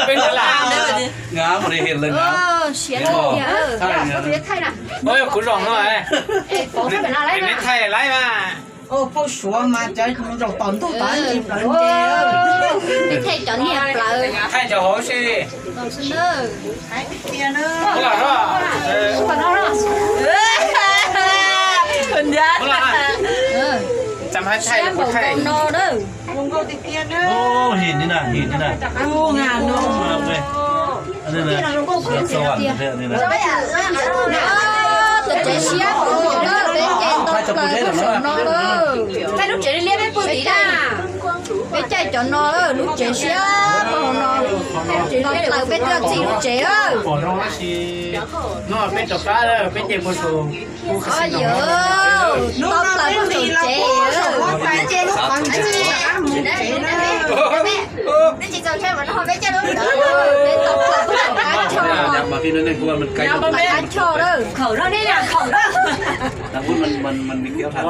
เป็นตลาด งามบ่ได้เห็นเลยงาม เสียเลยก็เรียกไทยนะ เฮ้ยคุณลองหน่อย ผมไม่เป็นอะไร เป็น นะ ไทยไรมา 不说嘛，这种短途短的人家。 เป็นไทยจอนเนี่ยเปล่า ไทยจะโหสิ ต้องเสนอ 哎，别呢。 เมื่อไหร่ก็ คนนั้นอ่ะ คนยาก เมื่อไหร่จำให้ไทย เสีย หรือ บอก ไทย โนเด้อ วงก็ติเปียเน โอ้หินนี่น่ะหินนี่น่ะ โอ้งานเนาะ งามเลยอันนี้นะสวรรค์เท่านี้นะ ตัวเจี๊ยบบอกเด้อเป็นเจนต้องเปิดผู้ชมโนเด้อแต่ลูกเจี๊ยบเรียกไม่ปืนดีนะเป็นใจจอนโนเด้อลูกเจี๊ยบบอกโนต้องเปิดเป็นเรื่องจริงลูกเจี๊ยบ ขอร้องละชีนอเป็นตัวฟ้าเลยเป็นเด็กผู้สูงผู้ข อ๋อ สิน เยอะต้องเปิดผู้ชมเจี๊ยบ ไปเจ๊ลูกฟังเจ๊หมูเจ๊นะ นี่จีจะใช่ไหมเขาไม่เจอเลยเป็นตบหลังผู้ชมการโชว์ อยากมาที่นั่นเองเพราะว่ามันไกล การโชว์เลยเขาเรื่องนี้นะเขาเรื่อง ทางพูดมันมีเกี่ยวทาง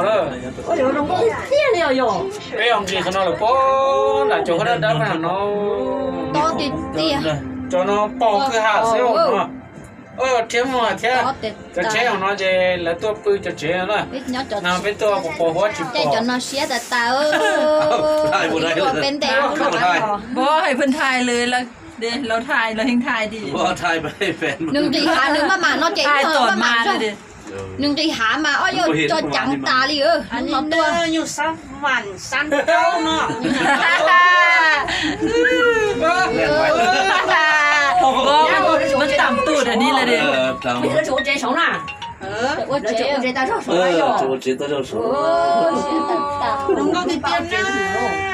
เดี๋ยวลงเที่ยวเดียวอยู่ ไปยอมจีขนมหรือป้อนหลังจากเขาได้ดับขนาดน้อง โตติดเตี้ย จนน้องปอกคือหาเสี้ยวเนาะเทียมหัวเทีย โตติด จะเชี่ยวน้องจะแล้วตัวปืนจะเชี่ยวนะ biết nhớ cho นางเป็นตัวปอกหัวจิบป chạy อก cho nó xé tại tao ได้บ่ได้ bên tèo ได้ บ่ให้เพิ่นทายเลยแล้วเด้เราทายเราเฮงทายดี บ่ทายไปให้แฟน đừng đi hả đừng mà nó chạy ทายตอน hơn มา mà เลย sao ดิ đừng đi hả mà ôi yo cho chẳng ta đi ơ อัน nó นี้เด้ tua ออยู่ซับวันซันเจ้าเนาะ เล่นไว้ มันต่ำตูดอันนี้เลยดิ ทาง nó chỗ chạy sống nè เออ ôi chạy chạy tao sống จูจิตตัวสู ลุงก็ติเปียนะ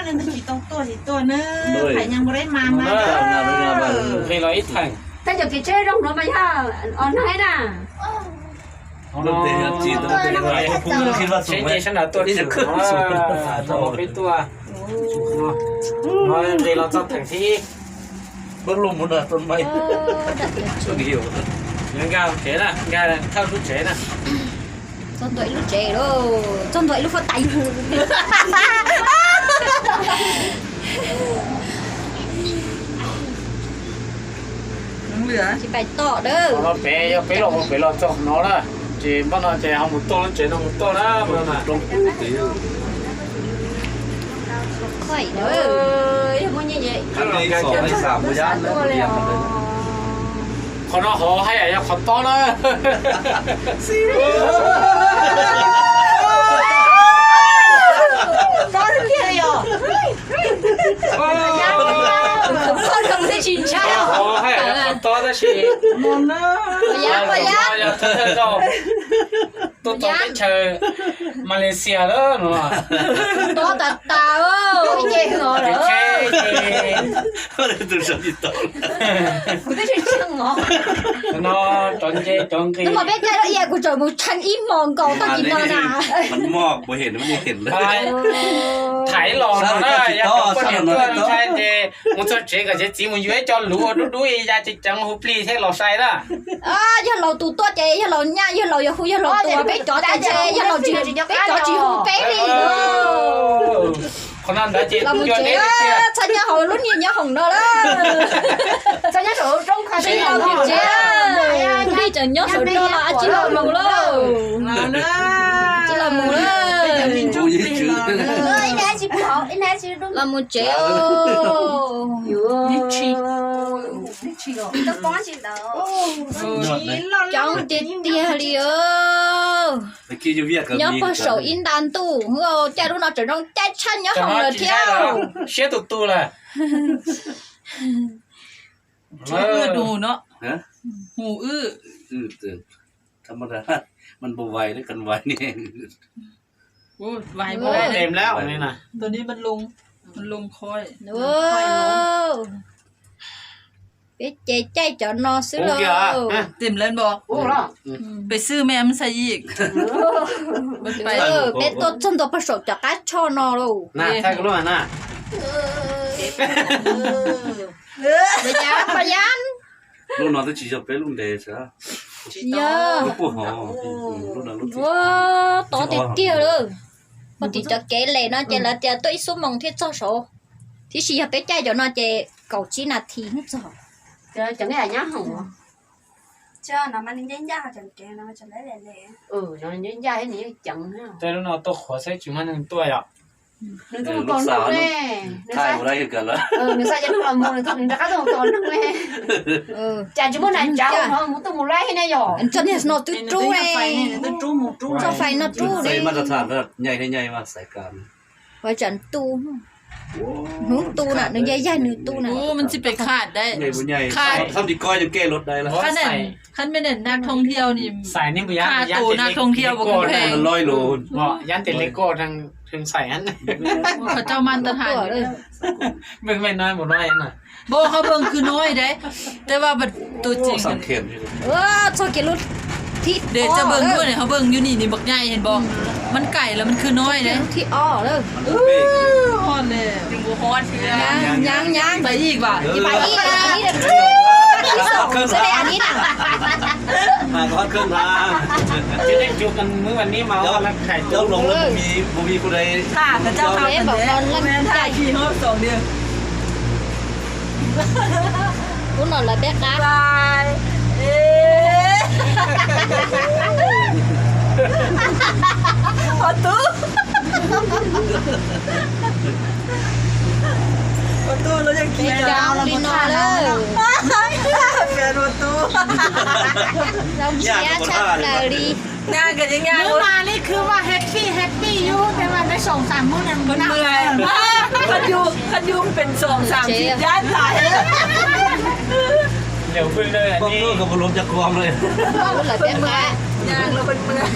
นั่นสิตัวเนอะใครยังบ่ได้มา งามงามงาม มีร้อยอีกทาง tao giờ cái chơi trong nó mày ha on hay nè ดนตรีจีนดนตรีอะไรผมคิดว่าสู ใช้ งไหม เจชนะตัว นี่ จิ๋ จะ ว ขึ้นสูง เป็นตัวเราเดี๋ยวเราจะถึงที่ เบิ้งลมหมดอ่ะต้นไม้ช่วงหิว ยังกาเจ๋นะกาเท่าทุกเจ๋นะ trong tuổi lúc trẻ đó trong tuổi lúc phát tay เหลือ chị phải tỏ đó เราเป๋หลงเป๋หลงจบน้อละจีบ้านเราเจ๋เอาหมดตัวแล้วเจ๋เอาหมดตัวนะมันน่ะ ตรงตี khỏi đó ơi không có như vậy อันนี้2ใน3บ่ย่านแล้วเรียนมาเลย คนเราขอให้อย่าขอต้อนนะ ก็เรียนอยู่ không không thể chín ข sao อให้อย่าขอต้อนนะชี มอนเนอะ dạ mà dạ อย่าเธอก็ตัวต้องไปเจอมาเลเซียแล้วเนาะ to tạt tà ơi chê ngồi เจ๊ nữa ก็เลยตื่นสายต่อ cái chuyện chân ngọt เนาะจนเจ๊จนกี่ nhưng mà bé trai đó dạ của trời một thanh im mòn cầu tao nhìn nó nè มันมอกบ่เห็นมันยังเห็นเลย ถ่ายหลอกนะอย่าคนเห็นตัวใช่เจ๊มันจะเจ๊กับเจ๊จีมันอยู่ให้จอรู้ดูอย่าจิจังหูปลีให้เราใส่ละ à giờ lầu tụ to chê giờ lầu nha giờ lầu giờ khu giờ lầu tụ bé chó chê giờ lầu chị bé chó chị hú bé đi คนนั้นได้เจ๊ là một ย้อน chế ได้เจ๊ sao nhà hồi lúc nhìn nhà hồng đó đó sao nhà sổ trong khai đi là một chế đi chờ nhớ sổ đó là chỉ là mù đó มาเนอะ chỉ là mù đó กูยิ่งจืด ơi nè chị bỏ nè chị đúng là một chếนี่ชี tao có chị đó เรา trong tiền tiền đi ơ ตะกี้อยู่เวียดก็ nhớ มี có sổ in đàn tủ cha lúc nào trở trong cha chăn nhớ จะ hồng มา là จีได้แล้ว theo เชี่ยตุ่เลย หูอื้อดูเนาะ ฮะ หูอื้อ ตื่นธรรมดามันบ่ไหวแล้วกันไหวนี่ โอ้ไหวบ่ได้เล เต็ ย มแล้วนี่นะ ตัวนี้มันลงค่อย Wow. Biết chạy chạy cho nó xíu đâu. เต็มแล้วบอกไปซื้อแม่มันใส่อีกมันไป Biết tôi chân tôi bắt sổ cho cá cho nó đâu. น่าแท้ก็รู้น่ะ Bây giờ bà dán. ลูกนอนจะชี้จะไปลุงเดชะ Yeah. ลูกปู่หอลูกนอนลูก Wow, to thì tiêu rồi. Mà thì cho cái này nó chạy là chạy tôi xuống mong thiết cho sổ. Thì chỉ biết chạy cho nó chạy cầu chỉ là thì hết rồi Trời chẳng nghe nhá hỏng. Chứ nó mà nên ra chẳng kể nó chẳng lấy lẻ. Nó nhớ ra thế này chẳng ha. แต่แล้วเนาะตัวขอใช้จุมันนึงตัวอ่ะ Nó không còn đâu nè. ถ่ายบ่ได้คือกันละ Nó sai cho nó là một nó đã không còn đâu nè. Chả chỉ muốn này cháu nó muốn tôi muốn lấy thế này rồi. anh chân hết nó tút trú này tôi trú một trú cho phải nó trú ใส่ đi มาตรฐานระดับใหญ่ให้ใหญ่มาใส่กัน phải trận tu hướng tu nè nó dây dây nữa tu nè โอ้มันสิไปขาดได้ ใหญ่บ่ใหญ่ทำดีก้อยจะแก้รถได้แล้ว คันนั้นคันไม่เด่นนักท่องเที่ยวนี่ ใส่นี่บ่ยัน ค่าตัวนักท่องเที่ยวบ่แพง 100 โล บ่ยันติเลโก้ทางถึงใส่อัน เขาเจ้ามันตรฐานอยู่เด้อ เบิ่งแม่น้อยบ่น้อยอันน่ะ บ่เขาเบิ่งคือน้อยเด้แต่ว่าบัดตัวจริง สังเกต cho cái lút thịt เดี๋ยวจะเบิ่งด้วยเนี่ยเขาเบิ่งอยู่นี่บักใหญ่เห็นบ่มันไก่แล้วมันคือน้อยเด้ thịt o đó ฮอนเลยยังบ่ฮอนเชื่อ nhang ไปอีกว่ะ đi bài đi là đi sổ sẽ đây anh đi nào มาก็เครื่องทาง จะได้จูกันมื้อวันนี้มาแล้วไข่ เจ้าลงแล้วบ่มีผู้ใด ค่ะแต่เจ้าทำ đấy bảo con แม่น lên ถ่าย chạy ขี่ฮอบ2เดือน cũng nói là bé cá บายเอ๊ะพอตู้ประตูเรายังขี่ bé ยาว cá đi nó đó แฟนประตู dòng xe chắc là đi งานกันยังงาน มื้อมานี่คือว่าแฮปปี้อยู่แต่ว่าได้2-3 มื้อนั้น มันเมื่อยคันยูเป็น2-3ชิ้นย่านตาย เดี๋ยวพึ่งเลยอัน พวก นี้ นู้นก็บ่ลงจากความเลย cũng là bé cá ย่างเราเป็นเมื่อย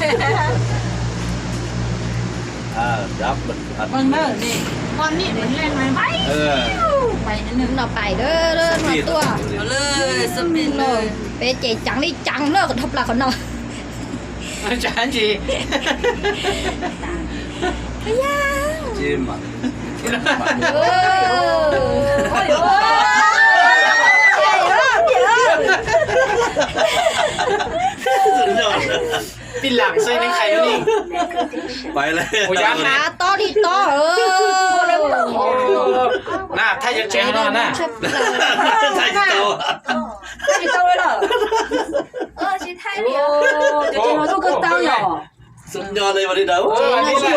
จับมันอัด มันเมื่อยนี่ ตอนนี้มันเล่นไหม ไปนิดนึงเราไปเด้อมาตัว เอาเลยสปินเลย ไปเจ๊จังนี่จังเลิกกับทับหลักเขาหน่อย อาจารย์จี จิ้มอ่ะ เออ ปิดหลังใส่ในไข่แล้วนี่ ไปเลย โอ้ย ขาต่อดีต่อน่าถ้าจะเจ๊งนอนน่ะ ใช่โต Chị tao đấy là. Chị thay đi. Chị nói tôi cơn tao nhỏ. สุดยอดเลยวันนี้เด้อ อันนี้แหละ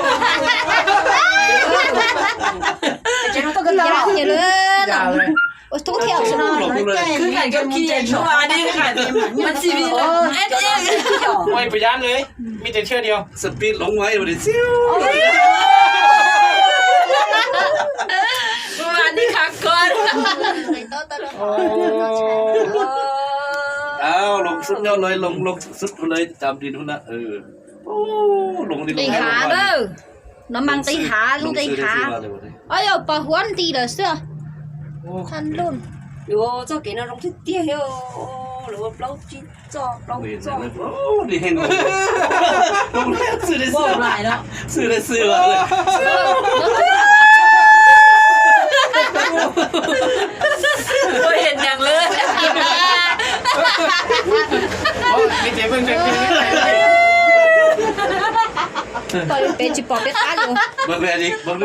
Chị nói tôi cơn อย่า tao. อย่าเลยนะโอ้ทุกเที่ยวชนะ หลงเลย คือขันกับขี้เย็นชัวร์นี่ขันมันชีวิตเอ็ด โอ้ยประหยัดเลย มีแต่เที่ยวเดียว สปีดลงไว้วันนี้ซิว เมื่อวานนี้คักก่อน อ้าวลงสุดยอดเลยลงสุดเลยจำดินทุนนะโอ้ลงดิ ตีขาเด้อน้ำมันตีขาลูกตีขาเอ้ยปะหัวตีเด้อเสื้อทันรุ่น Yo, cho cái nó rong thích tia yo. Lo lâu chi cho, lâu เห็น cho. เลยโอ้ดีเห็นเลยลงแล้วซื้อได้ บอ ซื้อก หลายเนาะ ซื้อได้ซื้อเลย ก็เห็นอย่างเลย โอ้มีแต่เพิ่งจะกินไม่ได้เลย ไปเป็นจิปอเป็ดขาอยู่ บางแบรนด์อีกบาง